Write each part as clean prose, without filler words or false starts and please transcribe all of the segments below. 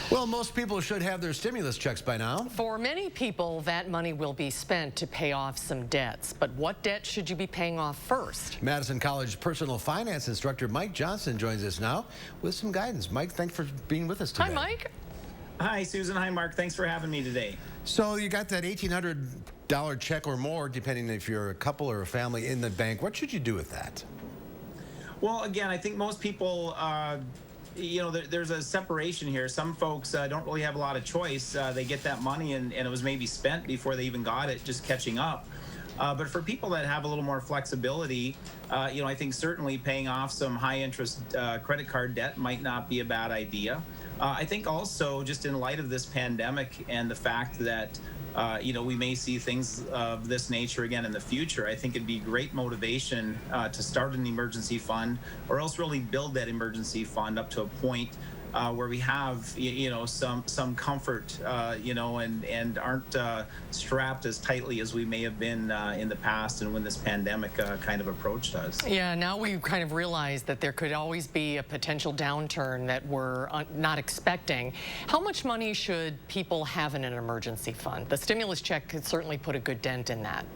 Well, most people should have their stimulus checks by now. For many people, that money will be spent to pay off some debts. But what debt should you be paying off first? Madison College personal finance instructor Mike Johnson joins us now with some guidance. Mike, thanks for being with us today. Hi, Mike. Hi, Susan. Hi, Mark. Thanks for having me today. So you got that $1,800 check or more, depending if you're a couple or a family, in the bank. What should you do with that? Well, again, I think most people, there's a separation here. Some folks don't really have a lot of choice. They get that money and it was maybe spent before they even got it, just catching up. But for people that have a little more flexibility, I think certainly paying off some high interest credit card debt might not be a bad idea. I think also just in light of this pandemic and the fact that we may see things of this nature again in the future, I think it'd be great motivation to start an emergency fund, or else really build that emergency fund up to a point where we have some comfort, and aren't strapped as tightly as we may have been in the past and when this pandemic kind of approached us. Yeah, now we kind of realize that there could always be a potential downturn that we're not expecting. How much money should people have in an emergency fund? The stimulus check could certainly put a good dent in that.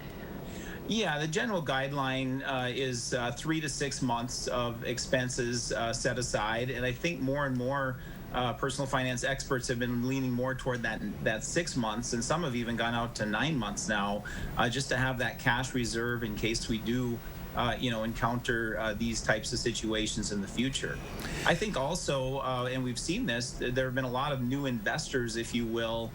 Yeah, the general guideline is 3 to 6 months of expenses set aside, and I think more and more personal finance experts have been leaning more toward that 6 months, and some have even gone out to 9 months now, just to have that cash reserve in case we do encounter these types of situations in the future. I think also, and we've seen this, there have been a lot of new investors, if you will,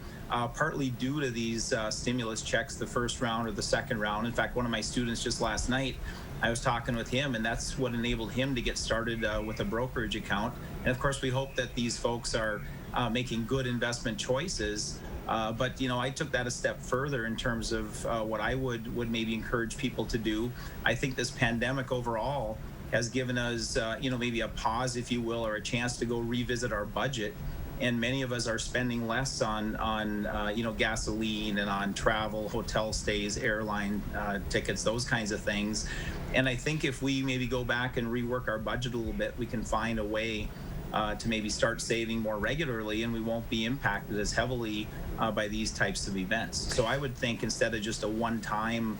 partly due to these stimulus checks, the first round or the second round. In fact, one of my students just last night, I was talking with him, and that's what enabled him to get started with a brokerage account. And of course, we hope that these folks are making good investment choices. But I took that a step further in terms of what I would maybe encourage people to do. I think this pandemic overall has given us, maybe a pause, if you will, or a chance to go revisit our budget. And many of us are spending less on gasoline and on travel, hotel stays, airline tickets, those kinds of things. And I think if we maybe go back and rework our budget a little bit, we can find a way to maybe start saving more regularly, and we won't be impacted as heavily by these types of events. So I would think instead of just a one-time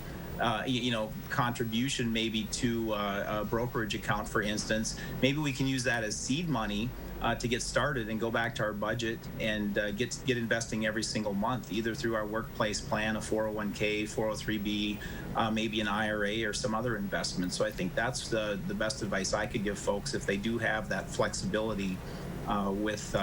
contribution maybe to a brokerage account, for instance, maybe we can use that as seed money to get started and go back to our budget and get investing every single month, either through our workplace plan, a 401k, 403b, maybe an IRA or some other investment. So I think that's the best advice I could give folks if they do have that flexibility with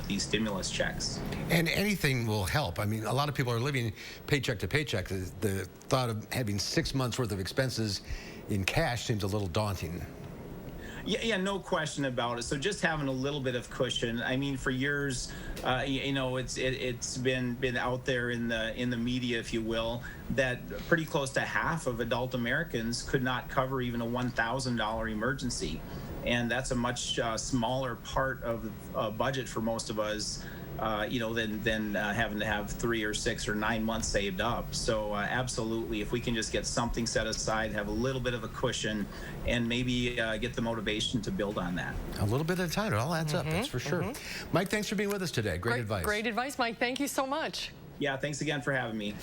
these stimulus checks. And anything will help. I mean, a lot of people are living paycheck to paycheck. The thought of having 6 months worth of expenses in cash seems a little daunting. Yeah, no question about it. So just having a little bit of cushion. I mean, for years, it's been out there in the media, if you will, that pretty close to half of adult Americans could not cover even a $1,000 emergency, and that's a much smaller part of the budget for most of us. Than having to have 3 or 6 or 9 months saved up. So absolutely, if we can just get something set aside, have a little bit of a cushion, and maybe get the motivation to build on that. A little bit at a time, it all adds up, that's for sure. Mike, thanks for being with us today. Great advice. Great advice, Mike. Thank you so much. Yeah, thanks again for having me.